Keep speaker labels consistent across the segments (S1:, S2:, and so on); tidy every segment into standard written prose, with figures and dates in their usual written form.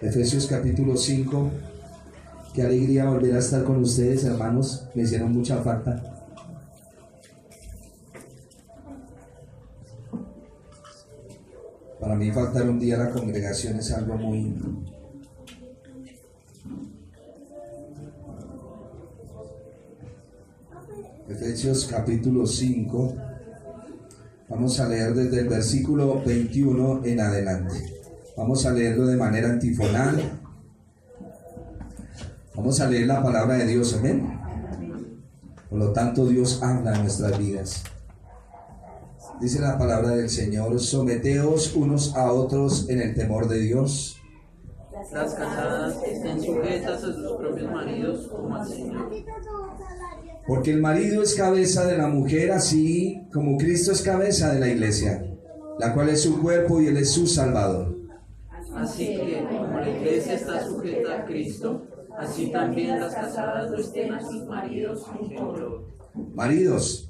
S1: Efesios capítulo 5. Qué alegría volver a estar con ustedes, hermanos. Me hicieron mucha falta. Para mí faltar un día a la congregación es algo muy... Efesios capítulo 5. Vamos a leer desde el versículo 21 en adelante. Vamos a leerlo de manera antifonal. Vamos a leer la palabra de Dios, amén. Por lo tanto, Dios habla en nuestras vidas. Dice la palabra del Señor: someteos unos a otros en el temor de Dios.
S2: Las casadas estén sujetas a sus propios maridos como al Señor.
S1: Porque el marido es cabeza de la mujer, así como Cristo es cabeza de la iglesia, la cual es su cuerpo y Él es su Salvador.
S2: Así que, como la iglesia está sujeta a Cristo, así también las casadas lo estén a sus maridos en todo.
S1: Maridos,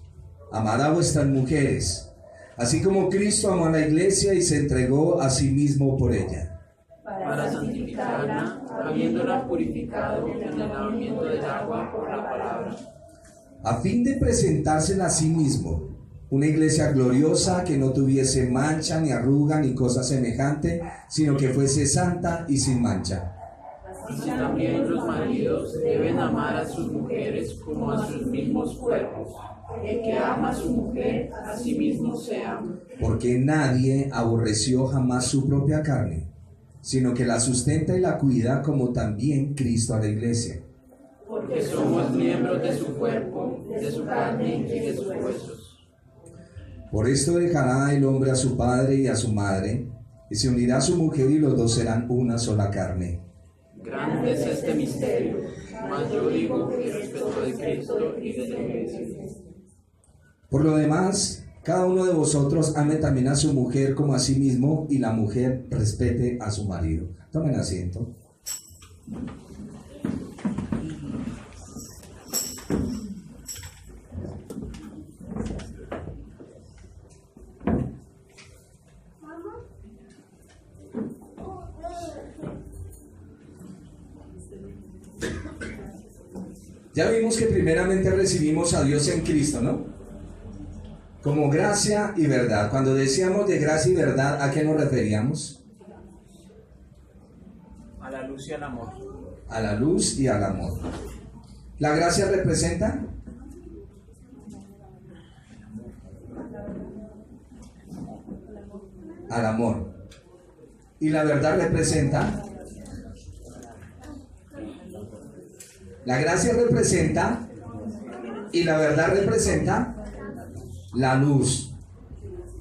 S1: amad a vuestras mujeres, así como Cristo amó a la iglesia y se entregó a sí mismo por ella,
S2: para santificarla, habiéndola purificado en el lavamiento del agua por la palabra,
S1: a fin de presentársela a sí mismo, una iglesia gloriosa que no tuviese mancha, ni arruga, ni cosa semejante, sino que fuese santa y sin mancha.
S2: Así también los maridos deben amar a sus mujeres como a sus mismos cuerpos. El que ama a su mujer, a sí mismo se ama.
S1: Porque nadie aborreció jamás su propia carne, sino que la sustenta y la cuida, como también Cristo a la iglesia.
S2: Porque somos miembros de su cuerpo, de su carne y de sus huesos.
S1: Por esto dejará el hombre a su padre y a su madre, y se unirá a su mujer, y los dos serán una sola carne.
S2: Grande es este misterio, mas yo digo que respecto de Cristo y de la iglesia.
S1: Por lo demás, cada uno de vosotros ame también a su mujer como a sí mismo, y la mujer respete a su marido. Tomen asiento. Ya vimos que primeramente recibimos a Dios en Cristo, ¿no? Como gracia y verdad. Cuando decíamos de gracia y verdad, ¿a qué nos referíamos?
S2: A la luz y al amor.
S1: A la luz y al amor. ¿La gracia representa? Al amor. ¿Y la verdad representa? La gracia representa y la verdad representa la luz.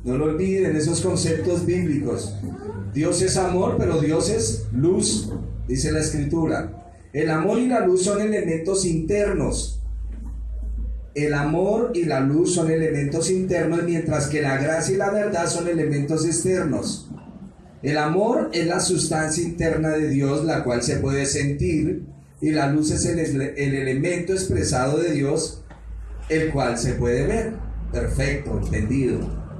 S1: No lo olviden, esos conceptos bíblicos. Dios es amor, pero Dios es luz, dice la Escritura. El amor y la luz son elementos internos. El amor y la luz son elementos internos, mientras que la gracia y la verdad son elementos externos. El amor es la sustancia interna de Dios, la cual se puede sentir, y la luz es el elemento expresado de Dios, el cual se puede ver. Perfecto, entendido,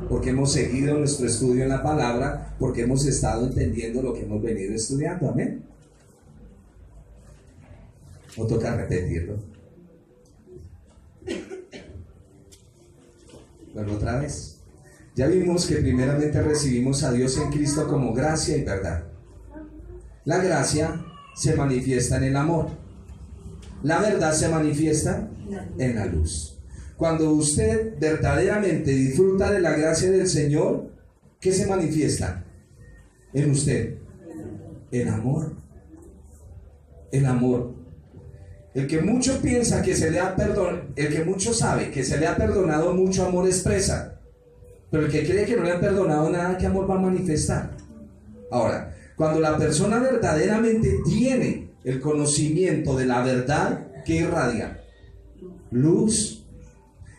S1: porque hemos seguido nuestro estudio en la palabra, porque hemos estado entendiendo lo que hemos venido estudiando, amén. ¿O toca repetirlo? Bueno, otra vez. Ya vimos que primeramente recibimos a Dios en Cristo como gracia y verdad. La gracia se manifiesta en el amor. La verdad se manifiesta en la luz. Cuando usted verdaderamente disfruta de la gracia del Señor, ¿qué se manifiesta en usted? El amor. El amor. El que mucho piensa que se le ha perdonado, el que mucho sabe que se le ha perdonado, mucho amor expresa. Pero el que cree que no le han perdonado nada, ¿qué amor va a manifestar? Ahora, cuando la persona verdaderamente tiene el conocimiento de la verdad, ¿qué irradia? Luz.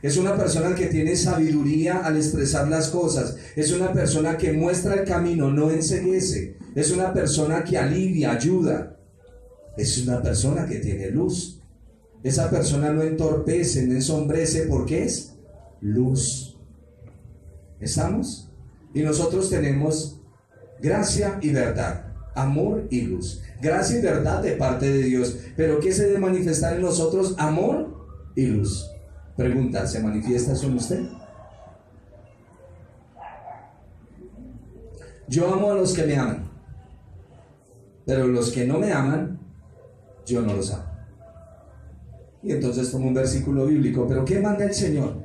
S1: Es una persona que tiene sabiduría al expresar las cosas. Es una persona que muestra el camino, no enceguece. Es una persona que alivia, ayuda. Es una persona que tiene luz. Esa persona no entorpece, no ensombrece, porque es luz. ¿Estamos? Y nosotros tenemos gracia y verdad. Amor y luz. Gracia y verdad de parte de Dios. Pero ¿qué se debe manifestar en nosotros? Amor y luz. Pregunta, ¿se manifiesta eso en usted? Yo amo a los que me aman, pero los que no me aman, yo no los amo. Y entonces tomo un versículo bíblico. ¿Pero qué manda el Señor?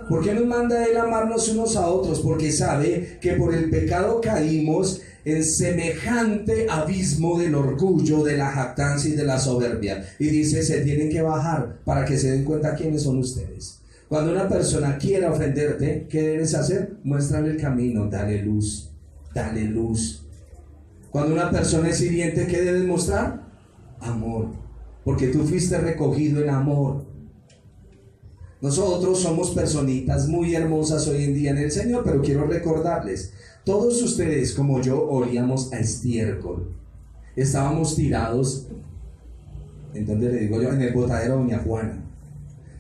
S1: ¿Por qué nos manda Él amarnos unos a otros? Porque sabe que por el pecado caímos en semejante abismo del orgullo, de la jactancia y de la soberbia. Y dice, se tienen que bajar para que se den cuenta quiénes son ustedes. Cuando una persona quiera ofenderte, ¿qué debes hacer? Muéstrale el camino, dale luz, dale luz. Cuando una persona es hiriente, ¿qué debes mostrar? Amor, porque tú fuiste recogido en amor. Nosotros somos personitas muy hermosas hoy en día en el Señor, pero quiero recordarles, todos ustedes como yo olíamos a estiércol. Estábamos tirados, ¿en dónde le digo yo? En el botadero de Doña Juana.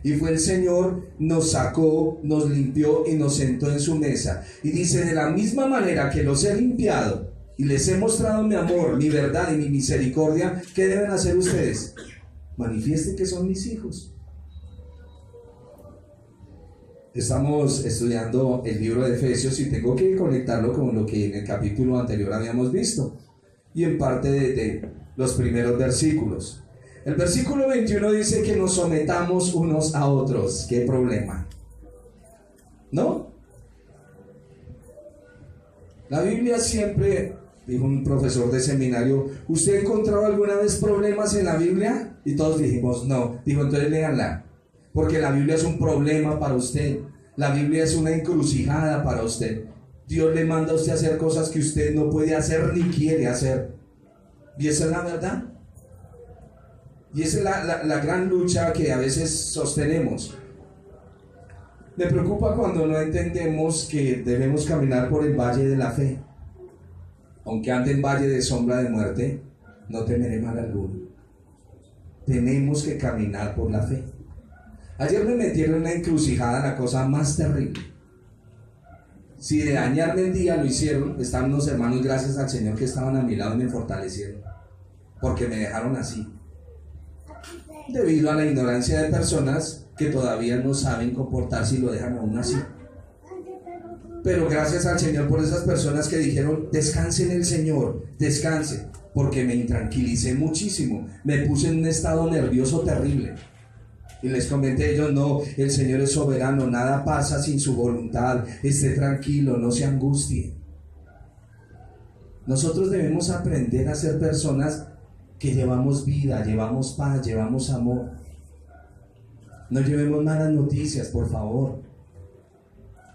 S1: Y fue el Señor, nos sacó, nos limpió y nos sentó en su mesa. Y dice, de la misma manera que los he limpiado y les he mostrado mi amor, mi verdad y mi misericordia, ¿qué deben hacer ustedes? Manifiesten que son mis hijos. Estamos estudiando el libro de Efesios y tengo que conectarlo con lo que en el capítulo anterior habíamos visto. Y en parte de los primeros versículos. El versículo 21 dice que nos sometamos unos a otros. ¿Qué problema? ¿No? La Biblia siempre, dijo un profesor de seminario, ¿usted ha encontrado alguna vez problemas en la Biblia? Y todos dijimos no. Dijo, entonces léanla, porque la Biblia es un problema para usted. La Biblia es una encrucijada para usted. Dios le manda a usted a hacer cosas que usted no puede hacer ni quiere hacer. Y esa es la verdad. Y esa es la gran lucha que a veces sostenemos. Me preocupa cuando no entendemos que debemos caminar por el valle de la fe. Aunque ande en valle de sombra de muerte, no temeré mal alguno. Tenemos que caminar por la fe. Ayer me metieron en una encrucijada, la cosa más terrible. Si de dañarme el día lo hicieron, estaban unos hermanos, gracias al Señor, que estaban a mi lado y me fortalecieron. Porque me dejaron así. Debido a la ignorancia de personas que todavía no saben comportarse y lo dejan aún así. Pero gracias al Señor por esas personas que dijeron, descanse en el Señor, descanse, porque me intranquilicé muchísimo, me puse en un estado nervioso terrible. Y les comenté a ellos, no, el Señor es soberano, nada pasa sin su voluntad, esté tranquilo, no se angustie. Nosotros debemos aprender a ser personas que llevamos vida, llevamos paz, llevamos amor. No llevemos malas noticias, por favor.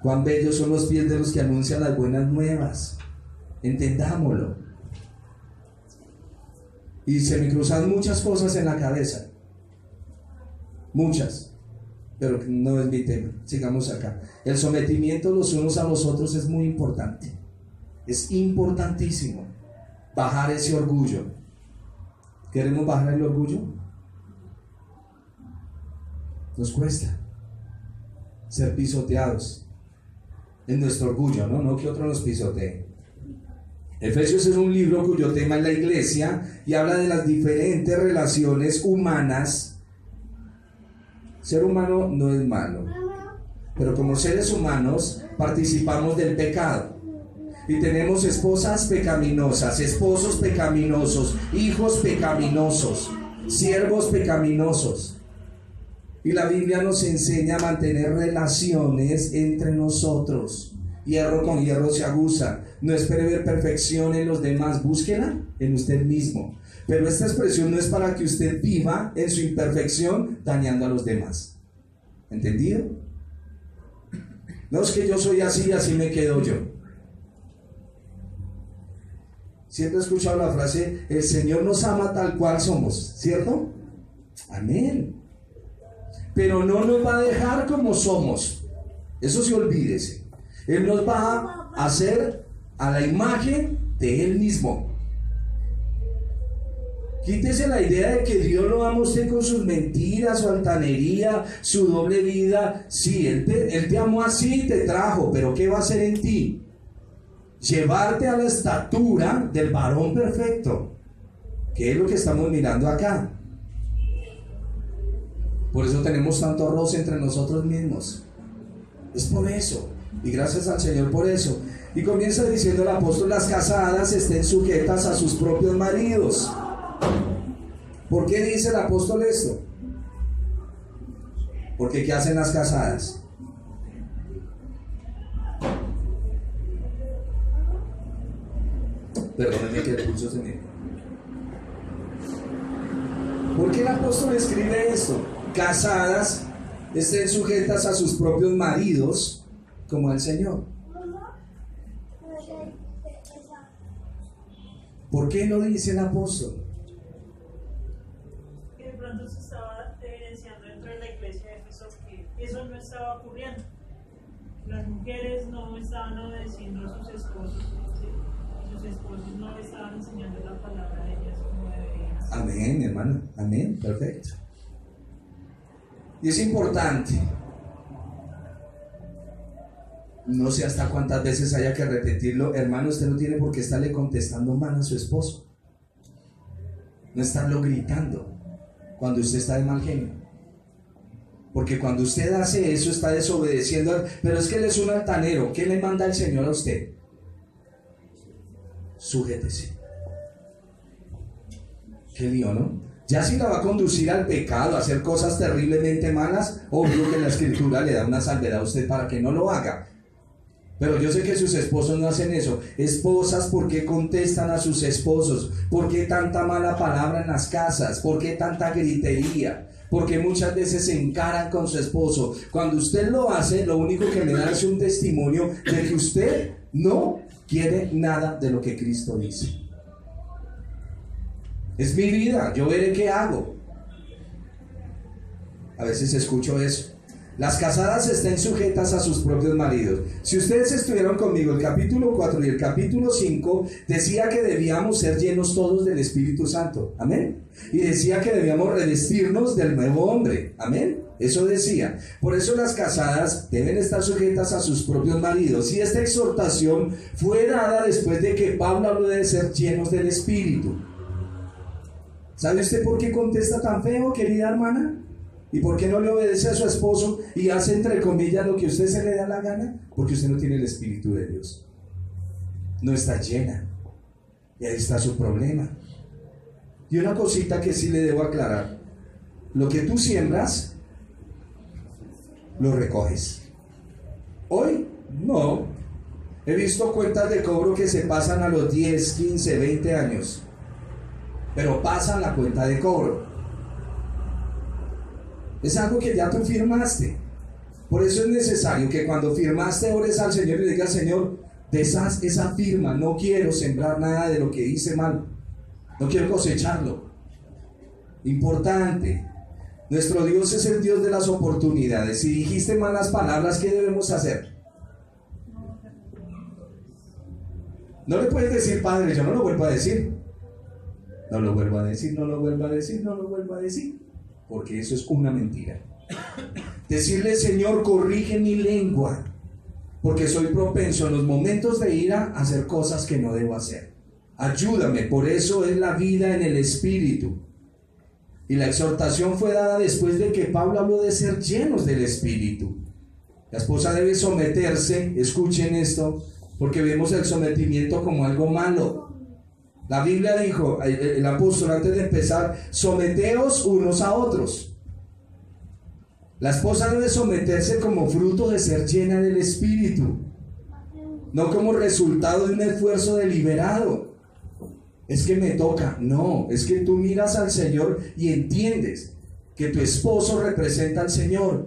S1: Cuán bellos son los pies de los que anuncian las buenas nuevas. Entendámoslo. Y se me cruzan muchas cosas en la cabeza. Muchas. Pero no es mi tema. Sigamos acá. El sometimiento los unos a los otros es muy importante. Es importantísimo. Bajar ese orgullo. ¿Queremos bajar el orgullo? Nos cuesta ser pisoteados en nuestro orgullo, no que otro nos pisotee. Efesios es un libro cuyo tema es la iglesia y habla de las diferentes relaciones humanas. Ser humano no es malo, pero como seres humanos participamos del pecado. Y tenemos esposas pecaminosas, esposos pecaminosos, hijos pecaminosos, siervos pecaminosos. Y la Biblia nos enseña a mantener relaciones entre nosotros. Hierro con hierro se aguza. No espere ver perfección en los demás, búsquela en usted mismo. Pero esta expresión no es para que usted viva en su imperfección dañando a los demás. ¿Entendido? No es que yo soy así y así me quedo yo. Siempre he escuchado la frase, el Señor nos ama tal cual somos, ¿cierto? Amén. Pero no nos va a dejar como somos. Eso sí, olvídese. Él nos va a hacer a la imagen de Él mismo. Quítese la idea de que Dios lo ama a usted con sus mentiras, su altanería, su doble vida. Sí, Él te amó así y te trajo, pero ¿qué va a hacer en ti? llevarte a la estatura del varón perfecto, que es lo que estamos mirando acá. Por eso tenemos tanto roce entre nosotros mismos. Es por eso. Y gracias al Señor por eso. Y comienza diciendo el apóstol: las casadas estén sujetas a sus propios maridos. ¿Por qué dice el apóstol esto? Porque ¿qué hacen las casadas? Perdónenme que el pulso se me... ¿Por qué el apóstol escribe esto? Casadas estén sujetas a sus propios maridos como al Señor. ¿Por qué lo dice el apóstol?
S3: Que de pronto se estaba evidenciando dentro de la iglesia de Efeso que eso no estaba ocurriendo. Las mujeres no estaban obedeciendo a sus esposos, ¿sí? Sus esposos no estaban enseñando la palabra de ellas como deberían.
S1: Amén, hermano. Amén. Perfecto. Y es importante. No sé hasta cuántas veces haya que repetirlo. Hermano, usted no tiene por qué estarle contestando mal a su esposo. No estarlo gritando cuando usted está de mal genio. Porque cuando usted hace eso está desobedeciendo. Pero es que él es un altanero. ¿Qué le manda el Señor a usted? Sujétese. Qué lío, ¿no? Ya si la va a conducir al pecado, a hacer cosas terriblemente malas, obvio que la Escritura le da una salvedad a usted para que no lo haga. Pero yo sé que sus esposos no hacen eso. Esposas, ¿por qué contestan a sus esposos? ¿Por qué tanta mala palabra en las casas? ¿Por qué tanta gritería? Porque muchas veces se encaran con su esposo. Cuando usted lo hace, lo único que le da es un testimonio de que usted no quiere nada de lo que Cristo dice. Es mi vida, yo veré qué hago. A veces escucho eso. Las casadas estén sujetas a sus propios maridos. Si ustedes estuvieron conmigo, el capítulo 4 y el capítulo 5 decía que debíamos ser llenos todos del Espíritu Santo. Amén. Y decía que debíamos revestirnos del nuevo hombre. Amén. Eso decía. Por eso las casadas deben estar sujetas a sus propios maridos. Y esta exhortación fue dada después de que Pablo habló de ser llenos del Espíritu. ¿Sabe usted por qué contesta tan feo, querida hermana? ¿Y por qué no le obedece a su esposo y hace entre comillas lo que a usted se le da la gana? Porque usted no tiene el Espíritu de Dios. No está llena. Y ahí está su problema. Y una cosita que sí le debo aclarar. Lo que tú siembras, lo recoges. Hoy, no. He visto cuentas de cobro que se pasan a los 10, 15, 20 años. Pero pasan la cuenta de cobro. Es algo que ya tú firmaste. Por eso es necesario que cuando firmaste ores al Señor y le digas: Señor, deshaz esa firma. No quiero sembrar nada de lo que hice mal. No quiero cosecharlo. Importante. Nuestro Dios es el Dios de las oportunidades. Si dijiste malas palabras, ¿qué debemos hacer? No le puedes decir: Padre, yo no lo vuelvo a decir. No lo vuelvo a decir, no lo vuelvo a decir, no lo vuelvo a decir. Porque eso es una mentira. Decirle: Señor, corrige mi lengua, porque soy propenso en los momentos de ira a hacer cosas que no debo hacer. Ayúdame. Por eso es la vida en el Espíritu. Y la exhortación fue dada después de que Pablo habló de ser llenos del Espíritu. La esposa debe someterse. Escuchen esto, porque vemos el sometimiento como algo malo. La Biblia dijo, el apóstol antes de empezar: someteos unos a otros. La esposa debe someterse como fruto de ser llena del Espíritu, no como resultado de un esfuerzo deliberado. Es que me toca. No, es que tú miras al Señor y entiendes que tu esposo representa al Señor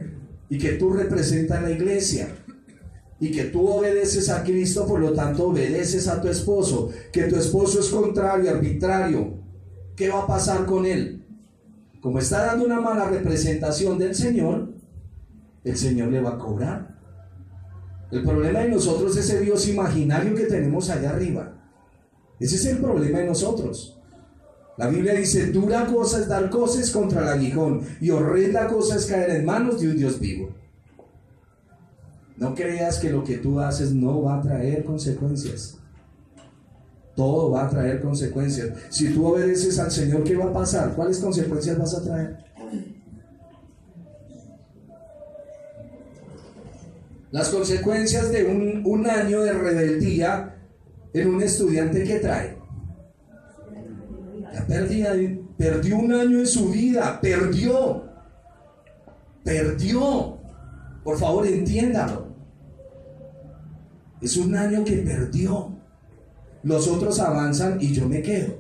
S1: y que tú representas a la iglesia. Y que tú obedeces a Cristo, por lo tanto obedeces a tu esposo. Que tu esposo es contrario, arbitrario. ¿Qué va a pasar con él? Como está dando una mala representación del Señor, el Señor le va a cobrar. El problema de nosotros es ese Dios imaginario que tenemos allá arriba. Ese es el problema de nosotros. La Biblia dice: dura cosa es dar coces contra el aguijón, y horrenda cosa es caer en manos de un Dios vivo. No creas que lo que tú haces no va a traer consecuencias. Todo va a traer consecuencias. Si tú obedeces al Señor, ¿qué va a pasar? ¿Cuáles consecuencias vas a traer? Las consecuencias de un año de rebeldía en un estudiante, ¿qué trae? La pérdida, perdió un año en su vida, perdió. Por favor, entiéndalo. Es un año que perdió. Los otros avanzan y yo me quedo.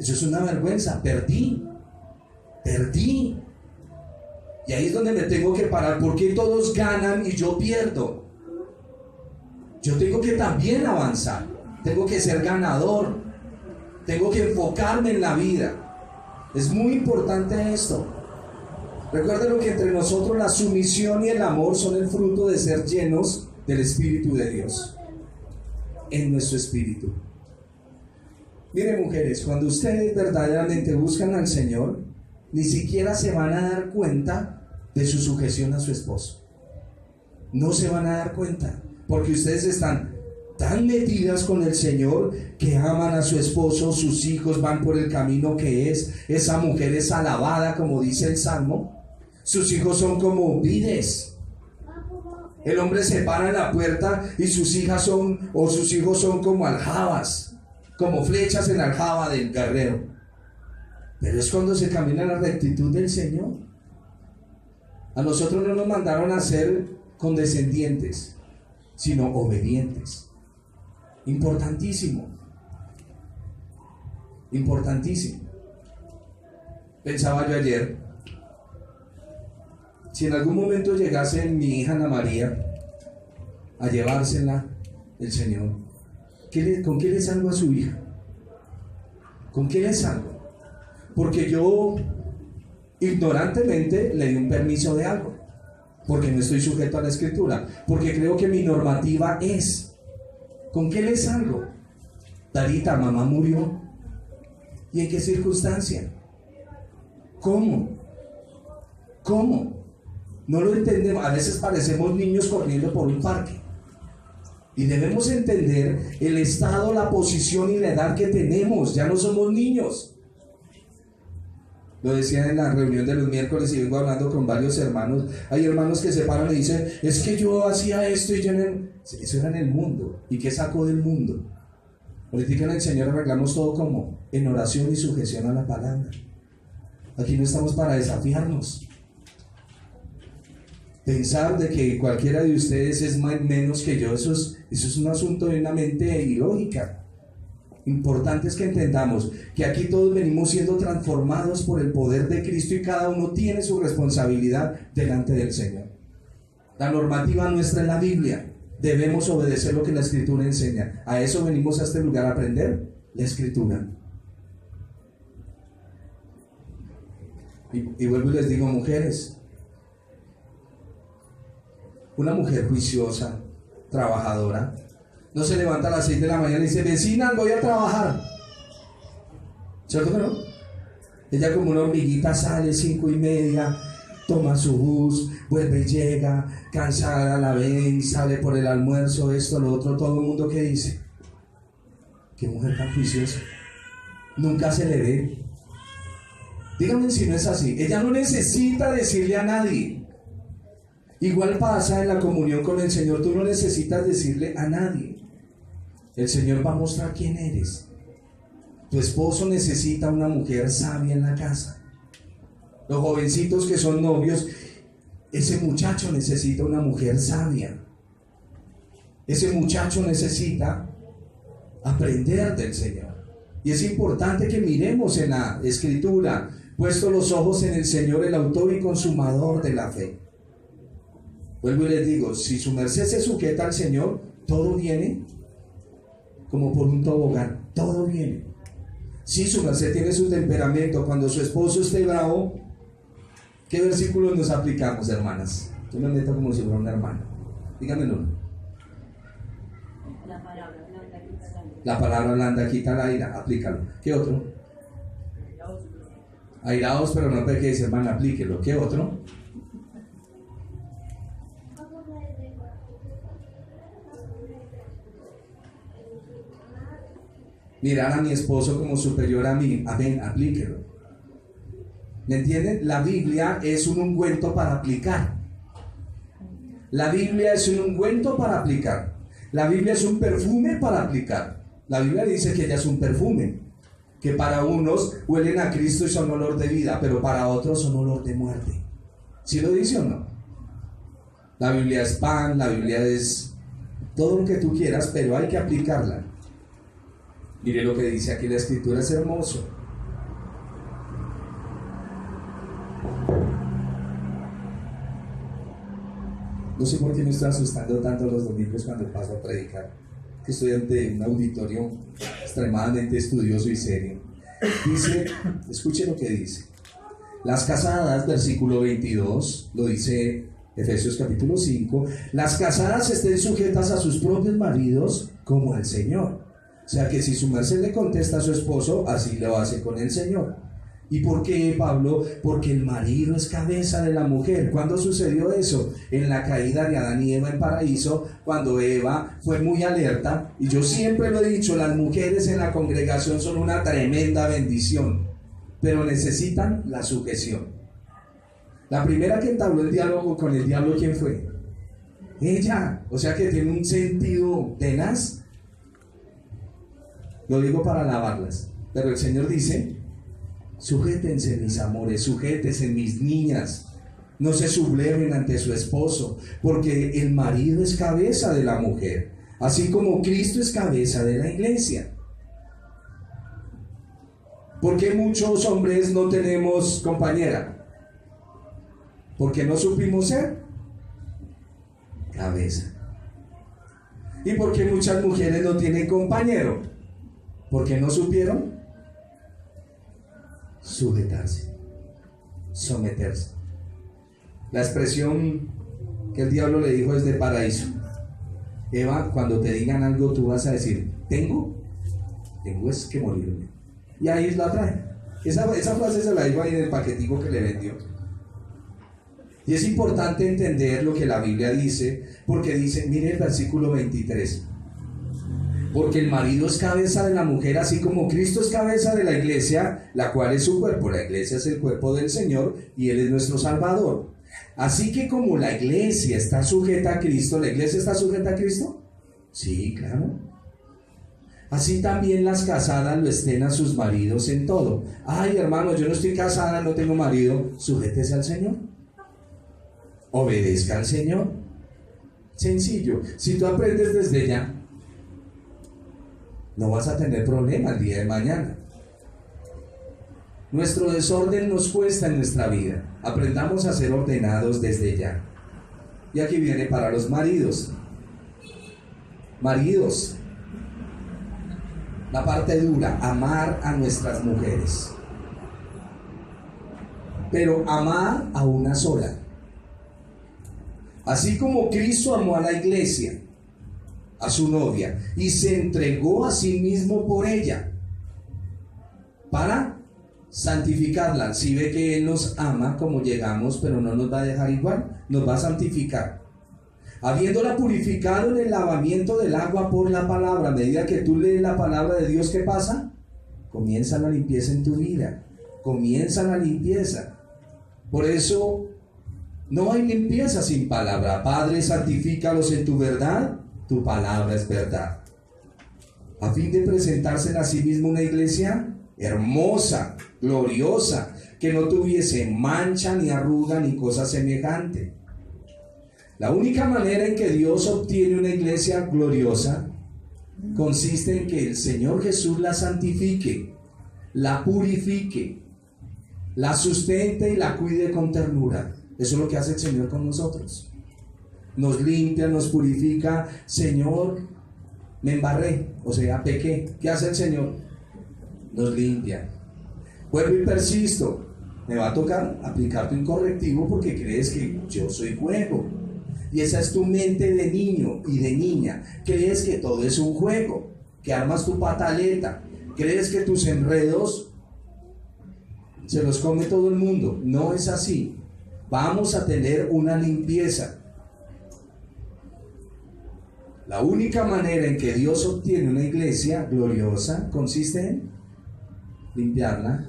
S1: Eso es una vergüenza. Perdí. Y ahí es donde me tengo que parar. ¿Por qué todos ganan y yo pierdo? Yo tengo que también avanzar. Tengo que ser ganador. Tengo que enfocarme en la vida. Es muy importante esto. Recuerden que entre nosotros la sumisión y el amor son el fruto de ser llenos del Espíritu de Dios en nuestro espíritu. Miren, mujeres, cuando ustedes verdaderamente buscan al Señor, ni siquiera se van a dar cuenta de su sujeción a su esposo. No se van a dar cuenta, porque ustedes están tan metidas con el Señor que aman a su esposo, sus hijos van por el camino que es. Esa mujer es alabada, como dice el Salmo. Sus hijos son como vides. El hombre se para en la puerta y sus hijos son como aljabas, como flechas en la aljaba del guerrero. Pero es cuando se camina en la rectitud del Señor. A nosotros no nos mandaron a ser condescendientes, sino obedientes. Importantísimo. Pensaba yo ayer, si en algún momento llegase mi hija Ana María a llevársela el Señor, ¿con qué le salgo a su hija? ¿Con qué le salgo? Porque yo ignorantemente le di un permiso de algo, porque no estoy sujeto a la Escritura, porque creo que mi normativa es, ¿con qué le salgo? Tarita, mamá murió. ¿Y en qué circunstancia? ¿Cómo? No lo entendemos. A veces parecemos niños corriendo por un parque. Y debemos entender el estado, la posición y la edad que tenemos. Ya no somos niños. Lo decía en la reunión de los miércoles y vengo hablando con varios hermanos. Hay hermanos que se paran y dicen, es que yo hacía esto y yo no... Eso era en el mundo. ¿Y qué sacó del mundo? Ahorita en el Señor arreglamos todo como en oración y sujeción a la palabra. Aquí no estamos para desafiarnos. Pensar de que cualquiera de ustedes es menos que yo, eso es un asunto de una mente ilógica. Importante es que entendamos que aquí todos venimos siendo transformados por el poder de Cristo y cada uno tiene su responsabilidad delante del Señor. La normativa nuestra es la Biblia. Debemos obedecer lo que la Escritura enseña. A eso venimos a este lugar a aprender la Escritura. Y vuelvo y les digo, mujeres, una mujer juiciosa, trabajadora, no se levanta a las 6 de la mañana y dice, vecina, voy a trabajar. ¿Cierto que no? Ella como una hormiguita sale 5:30, toma su bus, vuelve y llega, cansada, la ven, sale por el almuerzo, esto, lo otro, todo el mundo que dice, qué mujer tan juiciosa. Nunca se le ve. Díganme si no es así. Ella no necesita decirle a nadie. Igual pasa en la comunión con el Señor. Tú no necesitas decirle a nadie. El Señor va a mostrar quién eres. Tu esposo necesita una mujer sabia en la casa. Los jovencitos que son novios, ese muchacho necesita una mujer sabia. Ese muchacho necesita aprender del Señor. Y es importante que miremos en la Escritura, puesto los ojos en el Señor, el autor y consumador de la fe. Vuelvo y les digo, si su merced se sujeta al Señor, todo viene como por un tobogán, todo viene. Si su merced tiene su temperamento, cuando su esposo esté bravo, ¿qué versículos nos aplicamos, hermanas? Yo me meto como si fuera una hermana. Díganmelo. La palabra blanda quita la ira, aplícalo. ¿Qué otro? Airaos, pero no pequéis, hermana, aplíquelo. ¿Qué otro? mirar a mi esposo como superior a mí. Amén, aplíquelo. ¿Me entienden? La Biblia es un ungüento para aplicar. La Biblia es un ungüento para aplicar. La Biblia es un perfume para aplicar. La Biblia dice que ella es un perfume, que para unos huelen a Cristo y son olor de vida, pero para otros son olor de muerte. ¿Sí lo dice o no? La Biblia es pan, la Biblia es todo lo que tú quieras, pero hay que aplicarla. Mire lo que dice aquí la Escritura, es hermoso. No sé por qué me estoy asustando tanto los domingos cuando paso a predicar, que estoy ante un auditorio extremadamente estudioso y serio. Dice, escuche lo que dice. Las casadas, versículo 22, lo dice Efesios capítulo 5, las casadas estén sujetas a sus propios maridos como al Señor. O sea que si su merced le contesta a su esposo, así lo hace con el Señor. ¿Y por qué, Pablo? Porque el marido es cabeza de la mujer. ¿Cuándo sucedió eso? En la caída de Adán y Eva en paraíso, cuando Eva fue muy alerta. Y yo siempre lo he dicho, las mujeres en la congregación son una tremenda bendición, pero necesitan la sujeción. La primera que entabló el diálogo con el diablo, ¿quién fue? Ella. O sea que tiene un sentido tenaz. Lo digo para alabarlas, pero el Señor dice: sujétense, mis amores, sujétense, mis niñas, no se subleven ante su esposo, porque el marido es cabeza de la mujer, así como Cristo es cabeza de la iglesia. ¿Por qué muchos hombres no tenemos compañera? Porque no supimos ser cabeza. ¿Y por qué muchas mujeres no tienen compañero? Porque no supieron sujetarse, someterse. La expresión que el diablo le dijo es de paraíso. Eva, cuando te digan algo, tú vas a decir: tengo es que morirme. Y ahí la trae. Esa frase se la dijo ahí en el paquetico que le vendió. Y es importante entender lo que la Biblia dice, porque dice, mire el versículo 23. Porque el marido es cabeza de la mujer, así como Cristo es cabeza de la iglesia, la cual es su cuerpo. La iglesia es el cuerpo del Señor y Él es nuestro Salvador. Así que como la iglesia está sujeta a Cristo, ¿la iglesia está sujeta a Cristo? Sí, claro. Así también las casadas lo estén a sus maridos en todo. Ay, hermano, yo no estoy casada, no tengo marido. Sujétese al Señor. Obedezca al Señor. Sencillo. Si tú aprendes desde ya, no vas a tener problema el día de mañana. Nuestro desorden nos cuesta en nuestra vida. Aprendamos a ser ordenados desde ya. Y aquí viene para los maridos. Maridos, la parte dura, amar a nuestras mujeres. Pero amar a una sola. Así como Cristo amó a la iglesia, a su novia, y se entregó a sí mismo por ella para santificarla. Si ve que Él nos ama como llegamos, pero no nos va a dejar igual, nos va a santificar, habiéndola purificado en el lavamiento del agua por la palabra. A medida que tú lees la palabra de Dios, ¿qué pasa? Comienza la limpieza en tu vida, comienza la limpieza. Por eso no hay limpieza sin palabra. Padre, santifícalos en tu verdad, tu palabra es verdad, a fin de presentarse a sí mismo una iglesia hermosa, gloriosa, que no tuviese mancha, ni arruga, ni cosa semejante. La única manera en que Dios obtiene una iglesia gloriosa consiste en que el Señor Jesús la santifique, la purifique, la sustente y la cuide con ternura. Eso es lo que hace el Señor con nosotros. Nos limpia, nos purifica. Señor, me embarré, o sea, pequé. ¿Qué hace el Señor? Nos limpia. Vuelvo y persisto. Me va a tocar aplicarte un correctivo porque crees que yo soy juego. Y esa es tu mente de niño y de niña. Crees que todo es un juego, que armas tu pataleta. Crees que tus enredos se los come todo el mundo. No es así. Vamos a tener una limpieza. La única manera en que Dios obtiene una iglesia gloriosa consiste en limpiarla,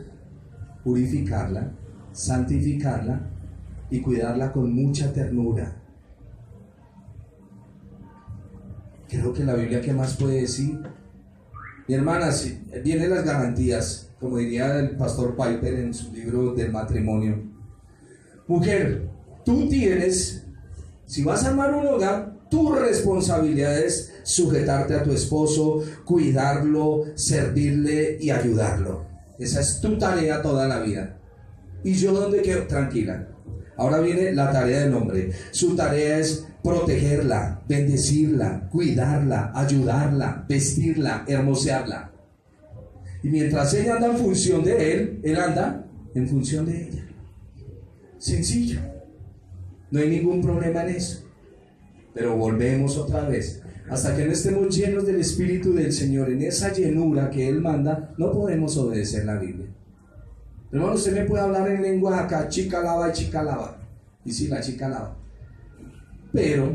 S1: purificarla, santificarla y cuidarla con mucha ternura. Creo que la Biblia, ¿qué más puede decir? Mi hermana, si vienen las garantías, como diría el pastor Piper en su libro del matrimonio. Mujer, tú tienes, si vas a armar un hogar, tu responsabilidad es sujetarte a tu esposo, cuidarlo, servirle y ayudarlo. Esa es tu tarea toda la vida. ¿Y yo dónde quedo? Tranquila. Ahora viene la tarea del hombre. Su tarea es protegerla, bendecirla, cuidarla, ayudarla, vestirla, hermosearla. Y mientras ella anda en función de él anda en función de ella. Sencillo. No hay ningún problema en eso. Pero volvemos otra vez. Hasta que no estemos llenos del Espíritu del Señor, en esa llenura que Él manda, no podemos obedecer la Biblia. Hermano, usted me puede hablar en lengua acá, chica lava y chica lava. Y sí, la chica lava. Pero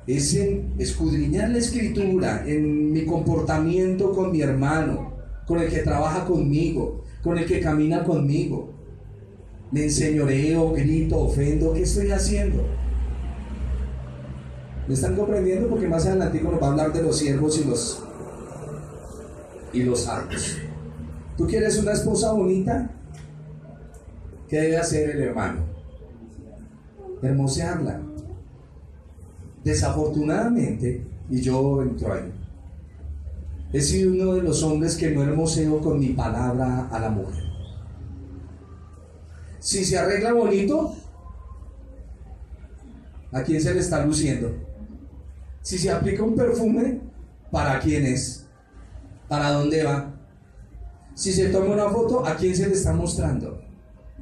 S1: es en escudriñar la Escritura, en mi comportamiento con mi hermano, con el que trabaja conmigo, con el que camina conmigo. Me enseñoreo, grito, ofendo. ¿Qué estoy haciendo? ¿Me están comprendiendo? Porque más adelante nos va a hablar de los siervos y los santos. ¿Tú quieres una esposa bonita? ¿Qué debe hacer el hermano? Hermosearla. Desafortunadamente, y yo entro ahí, he sido uno de los hombres que no hermoseo con mi palabra a la mujer. Si se arregla bonito, ¿a quién se le está luciendo? Si se aplica un perfume, ¿para quién es? ¿Para dónde va? Si se toma una foto, ¿a quién se le está mostrando?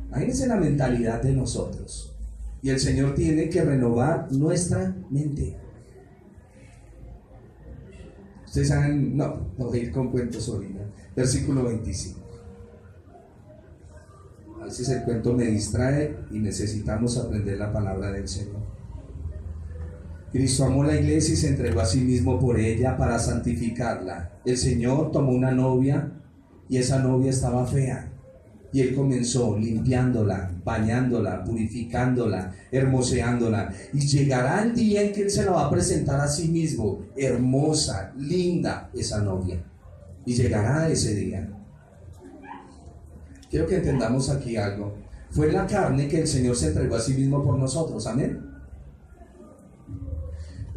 S1: Imagínense la mentalidad de nosotros. Y el Señor tiene que renovar nuestra mente. Ustedes saben, no voy a ir con cuentos ahorita. Versículo 25. A veces el cuento me distrae y necesitamos aprender la palabra del Señor. Cristo amó la iglesia y se entregó a sí mismo por ella para santificarla. El Señor tomó una novia y esa novia estaba fea. Y Él comenzó limpiándola, bañándola, purificándola, hermoseándola. Y llegará el día en que Él se la va a presentar a sí mismo, hermosa, linda, esa novia. Y llegará ese día. Quiero que entendamos aquí algo. Fue en la carne que el Señor se entregó a sí mismo por nosotros. Amén.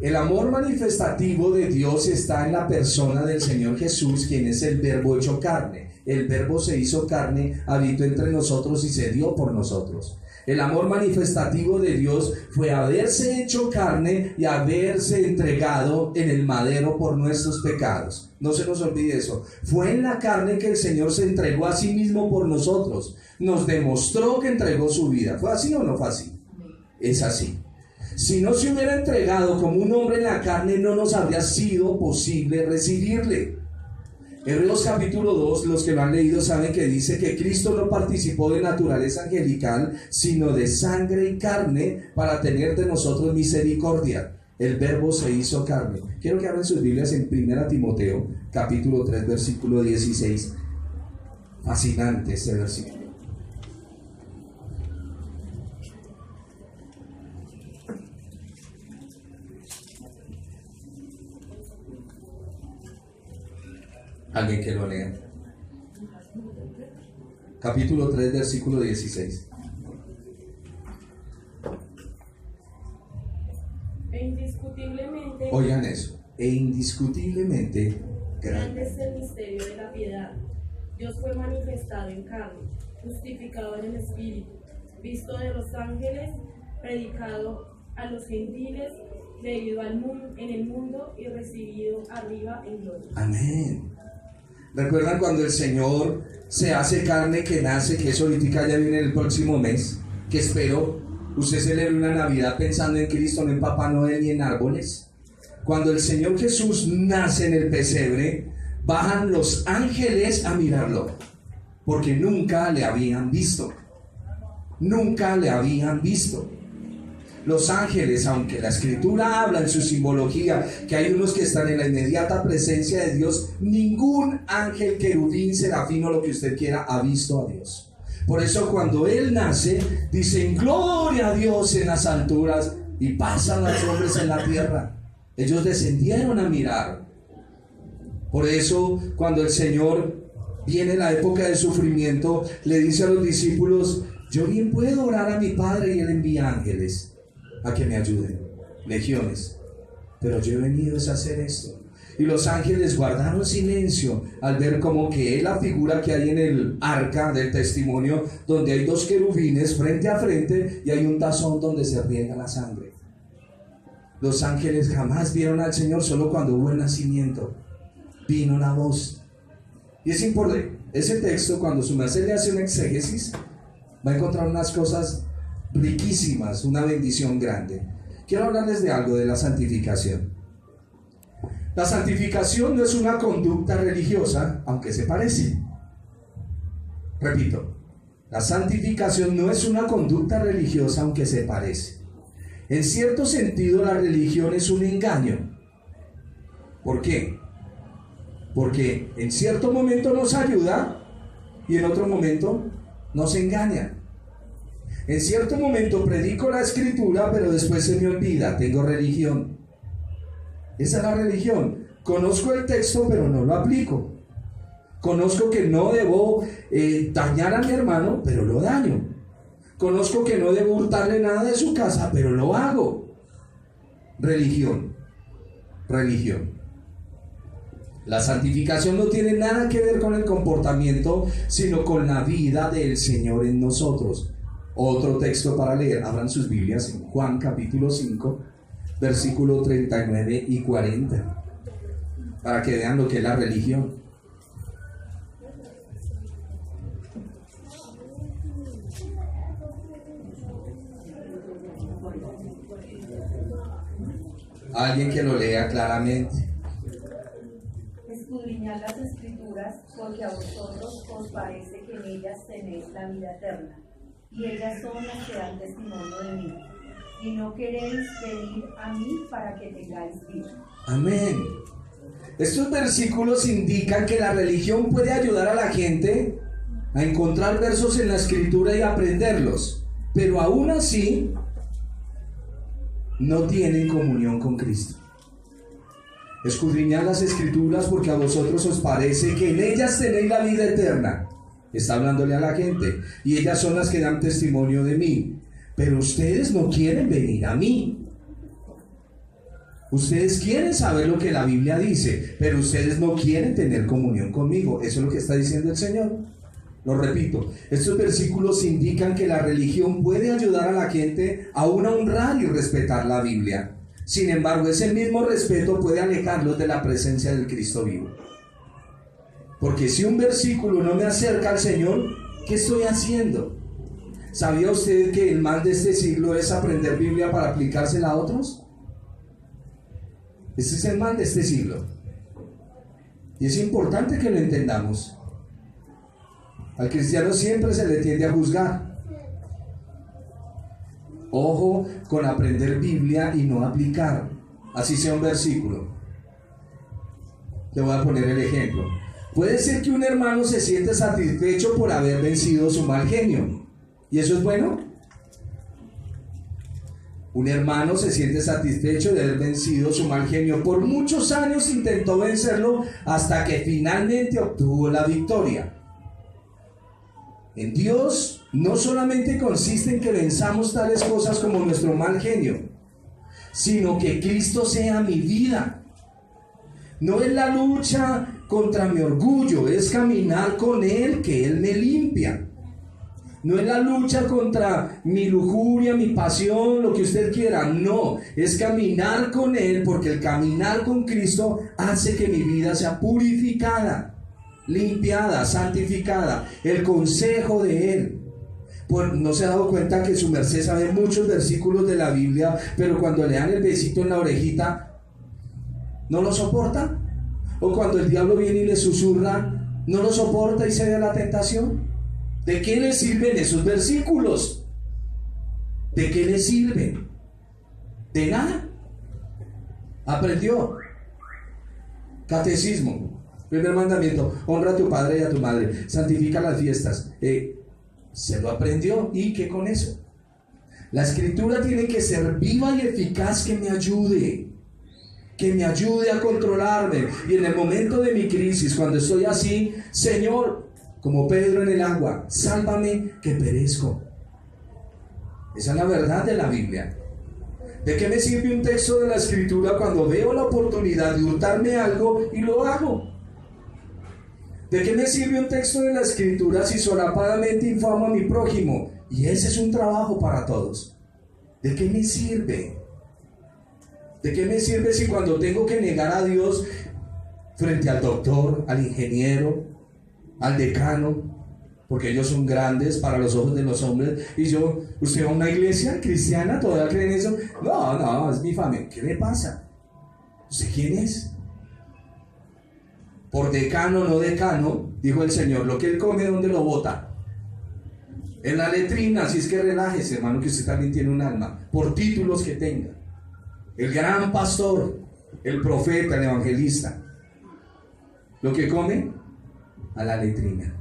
S1: El amor manifestativo de Dios está en la persona del Señor Jesús, quien es el Verbo hecho carne. El Verbo se hizo carne, habitó entre nosotros y se dio por nosotros. El amor manifestativo de Dios fue haberse hecho carne y haberse entregado en el madero por nuestros pecados. No se nos olvide eso. Fue en la carne que el Señor se entregó a sí mismo por nosotros. Nos demostró que entregó su vida. ¿Fue así o no fue así? Es así. Si no se hubiera entregado como un hombre en la carne, no nos habría sido posible recibirle. Hebreos capítulo 2, los que lo han leído saben que dice que Cristo no participó de naturaleza angelical, sino de sangre y carne para tener de nosotros misericordia. El Verbo se hizo carne. Quiero que abran sus Biblias en 1 Timoteo, capítulo 3, versículo 16. Fascinante este versículo. Alguien que lo lea. Capítulo 3, versículo 16.
S4: E indiscutiblemente,
S1: Oigan eso. E indiscutiblemente
S4: grande es el misterio de la piedad. Dios fue manifestado en carne, justificado en el Espíritu, visto de los ángeles, predicado a los gentiles, creído en el mundo y recibido arriba en gloria.
S1: Amén. ¿Recuerdan cuando el Señor se hace carne, que nace, que eso ahorita ya viene el próximo mes, que espero usted celebre una Navidad pensando en Cristo, no en Papá Noel ni en árboles? Cuando el Señor Jesús nace en el pesebre, bajan los ángeles a mirarlo, porque nunca le habían visto. Nunca le habían visto. los ángeles, aunque la escritura habla en su simbología que hay unos que están en la inmediata presencia de Dios, ningún ángel, querubín, serafín o lo que usted quiera ha visto a Dios. Por eso cuando Él nace, dicen gloria a Dios en las alturas y pasan los hombres en la tierra. Ellos descendieron a mirar. Por eso cuando el Señor viene la época de sufrimiento, le dice a los discípulos: yo bien puedo orar a mi Padre y Él envía ángeles a que me ayuden, legiones, pero yo he venido a hacer esto. Y los ángeles guardaron silencio al ver como que es la figura que hay en el arca del testimonio, donde hay dos querubines frente a frente y hay un tazón donde se riega la sangre. Los ángeles jamás vieron al Señor, solo cuando hubo el nacimiento vino la voz. Y es importante, ese texto, cuando su merced le hace una exégesis, va a encontrar unas cosas riquísimas, una bendición grande. Quiero hablarles de algo, de la santificación. La santificación no es una conducta religiosa, aunque se parece. Repito, la santificación no es una conducta religiosa, aunque se parece. En cierto sentido, la religión es un engaño. ¿Por qué? Porque en cierto momento nos ayuda y en otro momento nos engaña. En cierto momento predico la escritura, pero después se me olvida, tengo religión. Esa es la religión. Conozco el texto, pero no lo aplico. Conozco que no debo dañar a mi hermano, pero lo daño. Conozco que no debo hurtarle nada de su casa, pero lo hago. Religión. Religión. La santificación no tiene nada que ver con el comportamiento, sino con la vida del Señor en nosotros. Otro texto para leer, abran sus Biblias en Juan capítulo 5, versículo 39 y 40, para que vean lo que es la religión. Alguien que lo lea claramente.
S5: Escudriñad las escrituras, porque a vosotros os parece que en ellas tenéis la vida eterna, y ellas son las que dan testimonio de mí, y no queréis venir a mí para que tengáis vida.
S1: Amén. Estos versículos indican que la religión puede ayudar a la gente a encontrar versos en la escritura y aprenderlos, pero aún así no tienen comunión con Cristo. Escudriñad las escrituras, porque a vosotros os parece que en ellas tenéis la vida eterna. Está hablándole a la gente, y ellas son las que dan testimonio de mí. Pero ustedes no quieren venir a mí. Ustedes quieren saber lo que la Biblia dice, pero ustedes no quieren tener comunión conmigo. Eso es lo que está diciendo el Señor. Lo repito, estos versículos indican que la religión puede ayudar a la gente aún a honrar y respetar la Biblia. Sin embargo, ese mismo respeto puede alejarlos de la presencia del Cristo vivo. Porque si un versículo no me acerca al Señor, ¿qué estoy haciendo? ¿Sabía usted que el mal de este siglo es aprender Biblia para aplicársela a otros? Ese es el mal de este siglo. Y es importante que lo entendamos. Al cristiano siempre se le tiende a juzgar. Ojo con aprender Biblia y no aplicar, así sea un versículo. Te voy a poner el ejemplo. Puede ser que un hermano se siente satisfecho por haber vencido su mal genio. ¿Y eso es bueno? Un hermano se siente satisfecho de haber vencido su mal genio. Por muchos años intentó vencerlo hasta que finalmente obtuvo la victoria. En Dios no solamente consiste en que venzamos tales cosas como nuestro mal genio, sino que Cristo sea mi vida. No es la lucha contra mi orgullo, es caminar con Él, que Él me limpia. No es la lucha contra mi lujuria, mi pasión, lo que usted quiera. No, es caminar con Él, porque el caminar con Cristo hace que mi vida sea purificada, limpiada, santificada. El consejo de Él. Pues no se ha dado cuenta que su merced sabe muchos versículos de la Biblia, pero cuando le dan el besito en la orejita, ¿no lo soporta? O cuando el diablo viene y le susurra, ¿no lo soporta y cede a la tentación? ¿De qué le sirven esos versículos? ¿De qué le sirven? De nada. Aprendió. Catecismo. Primer mandamiento: honra a tu padre y a tu madre. Santifica las fiestas. Se lo aprendió. ¿Y qué con eso? La escritura tiene que ser viva y eficaz, que me ayude a controlarme. Y en el momento de mi crisis, cuando estoy así, Señor, como Pedro en el agua, sálvame que perezco. Esa es la verdad de la Biblia. ¿De qué me sirve un texto de la escritura cuando veo la oportunidad de hurtarme algo y lo hago? ¿De qué me sirve un texto de la escritura si solapadamente infamo a mi prójimo? Y ese es un trabajo para todos. ¿De qué me sirve? ¿De qué me sirve si cuando tengo que negar a Dios frente al doctor, al ingeniero, al decano, porque ellos son grandes para los ojos de los hombres, y usted va a una iglesia cristiana, todavía creen eso? No, es mi familia. ¿Qué le pasa? ¿Usted quién es? Por decano, no decano, dijo el Señor, lo que él come, ¿dónde lo bota? En la letrina. Así es que relájese, hermano, que usted también tiene un alma, por títulos que tenga. El gran pastor, el profeta, el evangelista, lo que come, a la letrina.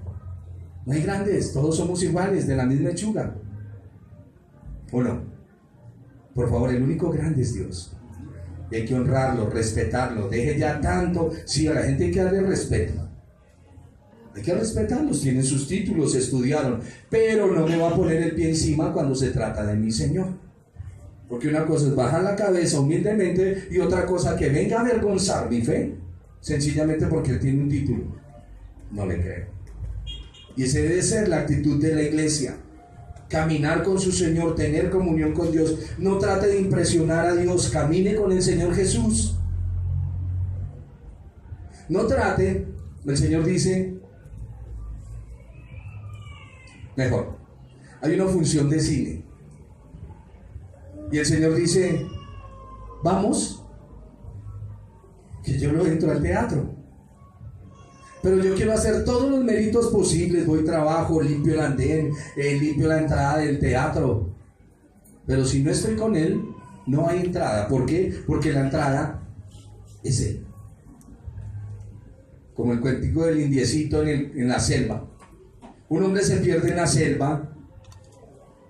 S1: No hay grandes, todos somos iguales, de la misma hechuga. ¿O no? Por favor, el único grande es Dios. Y hay que honrarlo, respetarlo. Deje ya tanto. Sí, a la gente hay que darle respeto. Hay que respetarlos, tienen sus títulos, estudiaron. Pero no me va a poner el pie encima cuando se trata de mi Señor. Porque una cosa es bajar la cabeza humildemente y otra cosa que venga a avergonzar mi fe, sencillamente porque él tiene un título. No le creo. Y esa debe ser la actitud de la iglesia. Caminar con su Señor, tener comunión con Dios. No trate de impresionar a Dios, camine con el Señor Jesús. No trate, el Señor dice, mejor, hay una función de cine y el Señor dice, vamos, que yo no entro al teatro, pero yo quiero hacer todos los méritos posibles, voy, trabajo, limpio el andén, limpio la entrada del teatro, pero si no estoy con Él, no hay entrada. ¿Por qué? Porque la entrada es Él. Como el cuentico del indiecito en la selva. Un hombre se pierde en la selva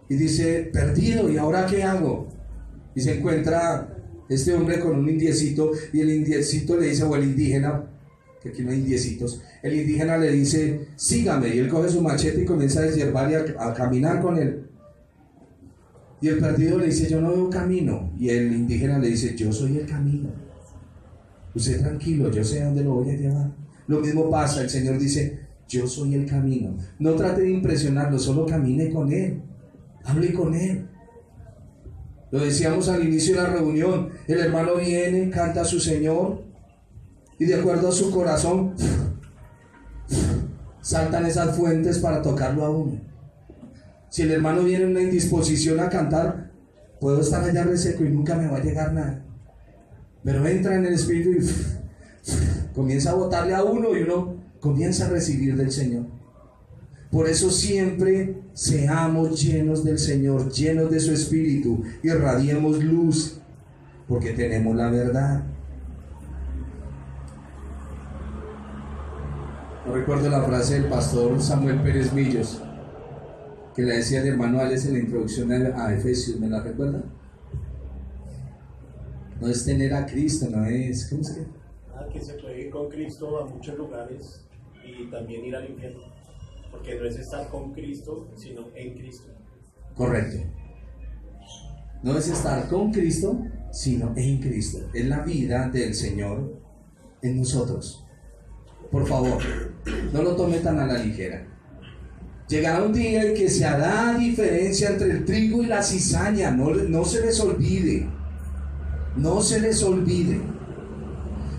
S1: y dice, perdido, ¿y ahora qué hago? Y se encuentra este hombre con un indiecito, y el indiecito le dice, o el indígena, que aquí no hay indiecitos, el indígena le dice, sígame, y él coge su machete y comienza a deshiervar y a caminar con él. Y el perdido le dice, yo no veo camino, y el indígena le dice, yo soy el camino. Usted tranquilo, yo sé a dónde lo voy a llevar. Lo mismo pasa, el Señor dice, yo soy el camino. No trate de impresionarlo, solo camine con Él, hable con Él. Lo decíamos al inicio de la reunión, el hermano viene, canta a su Señor, y de acuerdo a su corazón, saltan esas fuentes para tocarlo a uno. Si el hermano viene en una indisposición a cantar, puedo estar allá reseco y nunca me va a llegar nada. Pero entra en el Espíritu y comienza a botarle a uno, y uno comienza a recibir del Señor. Por eso siempre seamos llenos del Señor, llenos de su Espíritu, y irradiemos luz, porque tenemos la verdad. No recuerdo la frase del pastor Samuel Pérez Millos, que le decía al hermano Alex en la introducción a Efesios, ¿me la recuerda? No es tener a Cristo, no es, ¿cómo se llama?
S6: Que se puede ir con Cristo a muchos lugares y también ir al infierno, porque no es estar con Cristo, sino en Cristo.
S1: Correcto. No es estar con Cristo, sino en Cristo. Es la vida del Señor en nosotros. Por favor, no lo tome tan a la ligera. Llegará un día en que se hará diferencia entre el trigo y la cizaña. No se les olvide. No se les olvide.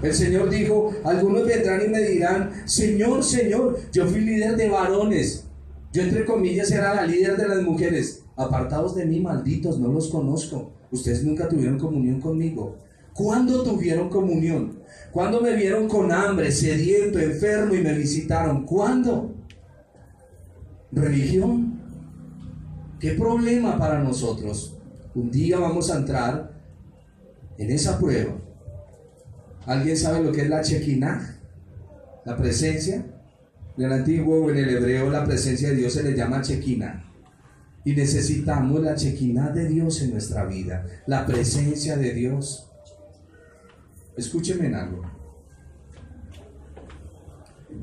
S1: El Señor dijo, algunos vendrán y me dirán, Señor, Señor, yo fui líder de varones. Yo, entre comillas, era la líder de las mujeres. Apartados de mí, malditos, no los conozco. Ustedes nunca tuvieron comunión conmigo. ¿Cuándo tuvieron comunión? ¿Cuándo me vieron con hambre, sediento, enfermo y me visitaron? ¿Cuándo? ¿Religión? ¿Qué problema para nosotros? Un día vamos a entrar En esa prueba, ¿alguien sabe lo que es la Shekinah? La presencia. En el antiguo o en el hebreo la presencia de Dios se le llama Shekinah. Y necesitamos la Shekinah de Dios en nuestra vida, la presencia de Dios. Escúcheme en algo.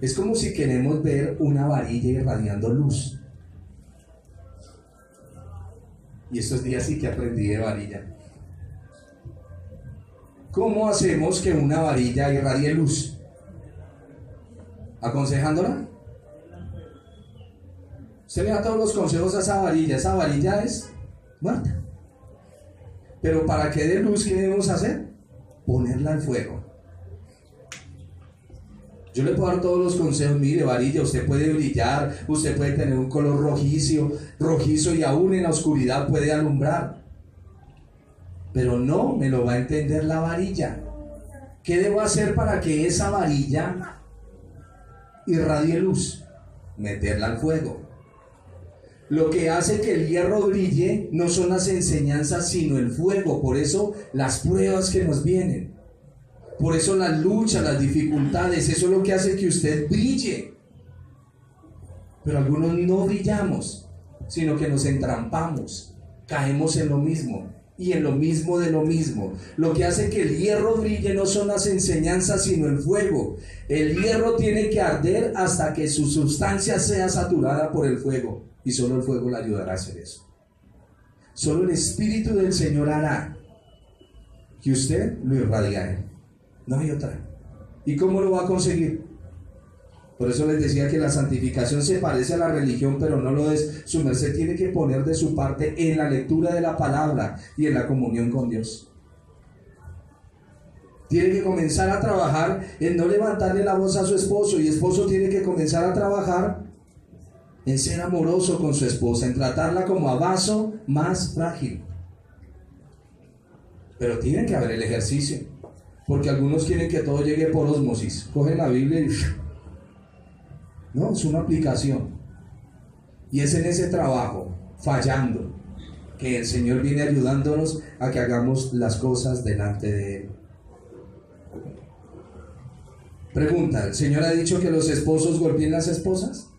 S1: Es como si queremos ver una varilla irradiando luz. Y estos días sí que aprendí de varilla. ¿Cómo hacemos que una varilla irradie luz? ¿Aconsejándola? Usted le da todos los consejos a esa varilla es muerta. Pero para que dé luz, ¿qué debemos hacer? Ponerla al fuego. Yo le puedo dar todos los consejos, mire varilla, usted puede brillar, usted puede tener un color rojizo y aún en la oscuridad puede alumbrar. Pero no me lo va a entender la varilla. ¿Qué debo hacer para que esa varilla irradie luz? Meterla al fuego. Lo que hace que el hierro brille no son las enseñanzas, sino el fuego. Por eso las pruebas que nos vienen. Por eso las luchas, las dificultades, eso es lo que hace que usted brille. Pero algunos no brillamos, sino que nos entrampamos, caemos en lo mismo y en lo mismo de lo mismo. Lo que hace que el hierro brille no son las enseñanzas, sino el fuego. El hierro tiene que arder hasta que su sustancia sea saturada por el fuego, y solo el fuego le ayudará a hacer eso. Solo el Espíritu del Señor hará que usted lo irradie a Él. No hay otra. ¿Y cómo lo va a conseguir? Por eso les decía que la santificación se parece a la religión, pero no lo es. Su merced tiene que poner de su parte en la lectura de la palabra y en la comunión con Dios. Tiene que comenzar a trabajar en no levantarle la voz a su esposo, y esposo tiene que comenzar a trabajar en ser amoroso con su esposa, en tratarla como a vaso más frágil. Pero tiene que haber el ejercicio. Porque algunos quieren que todo llegue por ósmosis. Cogen la Biblia y... No, es una aplicación. Y es en ese trabajo, fallando, que el Señor viene ayudándonos a que hagamos las cosas delante de Él. Pregunta, ¿el Señor ha dicho que los esposos golpeen las esposas?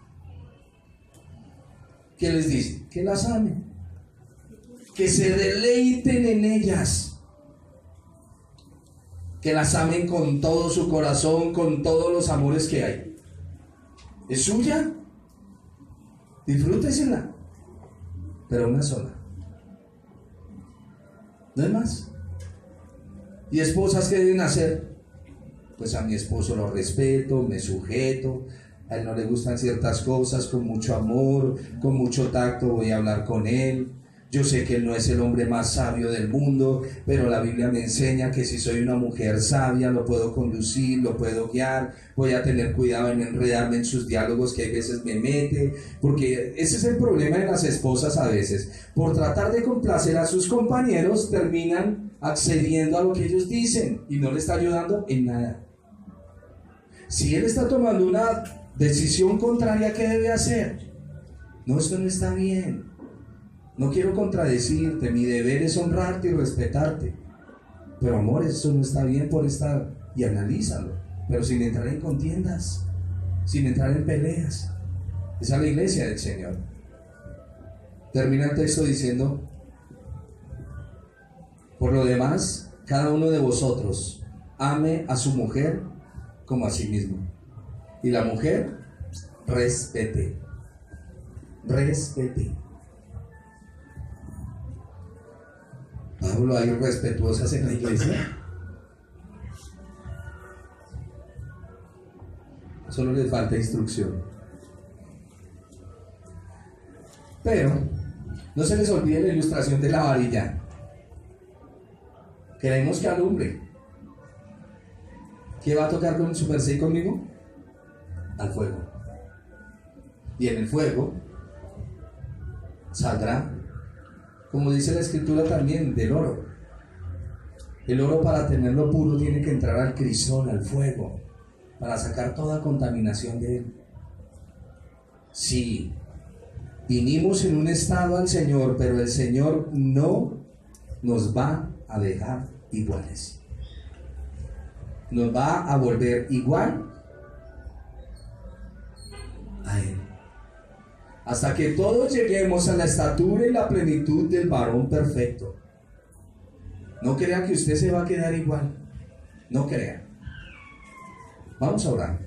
S1: ¿Qué les dice? Que las amen. Que se deleiten en ellas. Que las amen con todo su corazón, con todos los amores que hay. ¿Es suya? Disfrútesela. Pero una sola. No hay más. ¿Y esposas qué deben hacer? Pues a mi esposo lo respeto, me sujeto. A él no le gustan ciertas cosas, con mucho amor, con mucho tacto voy a hablar con él. Yo sé que él no es el hombre más sabio del mundo, pero la Biblia me enseña que si soy una mujer sabia, lo puedo conducir, lo puedo guiar, voy a tener cuidado en enredarme en sus diálogos que a veces me mete, porque ese es el problema de las esposas a veces. Por tratar de complacer a sus compañeros, terminan accediendo a lo que ellos dicen y no le está ayudando en nada. Si él está tomando una decisión contraria, ¿qué debe hacer? No, esto no está bien. No quiero contradecirte, mi deber es honrarte y respetarte. Pero amor, eso no está bien por estar, y analízalo, pero sin entrar en contiendas, sin entrar en peleas. Esa es la iglesia del Señor. Termina el texto diciendo: por lo demás, cada uno de vosotros ame a su mujer como a sí mismo, y la mujer respete. Pablo, ¿hay respetuosas en la iglesia? Solo les falta instrucción. Pero no se les olvide la ilustración de la varilla. Queremos que alumbre. ¿Qué va a tocar con su merced y conmigo? Al fuego. Y en el fuego saldrá, como dice la escritura también, del oro. El oro, para tenerlo puro, tiene que entrar al crisol, al fuego, para sacar toda contaminación de él. Sí, vinimos en un estado al Señor, pero el Señor no nos va a dejar. iguales. Nos va a volver igual a Él. Hasta que todos lleguemos a la estatura y la plenitud del varón perfecto. No crea que usted se va a quedar igual. No crea. Vamos a orar.